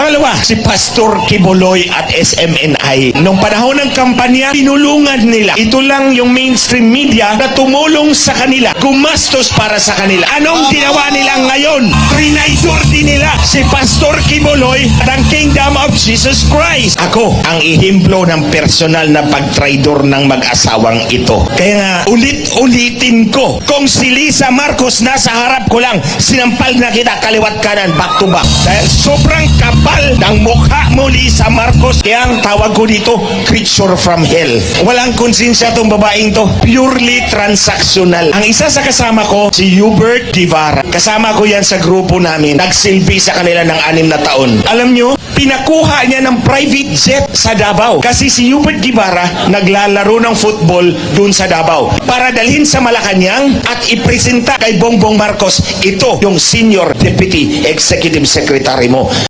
Pangalawa, si Pastor Kibuloy at SMNI. Nung panahon ng kampanya, tinulungan nila. Ito lang yung mainstream media na tumulong sa kanila, gumastos para sa kanila. Anong ginawa nila ngayon? Trinaydor din nila si Pastor Kibuloy at ang Kingdom of Jesus Christ. Ako ang ihimplo ng personal na pagtraidor ng mag-asawang ito. Kaya nga, ulit-ulitin ko, kung si Lisa Marcos nasa harap ko lang, sinampal na kita kaliwat kanan, back to back. Dahil sobrang kapal ng mukha mo, Lisa Marcos. Kaya ang tawag ko dito, creature from hell. Walang konsensya tong babaeng to. Purely transactional. Ang isa sa kasama ko, si Hubert Guevara. Kasama ko yan sa grupo namin. Nagsilbi sa kanila ng 6 na taon. Alam nyo, pinakuha niya ng private jet sa Davao. Kasi si Hubert Guevara naglalaro ng football dun sa Davao. Para dalhin sa Malacanang at ipresenta kay Bongbong Marcos, ito yung Senior Deputy Executive Secretary mo.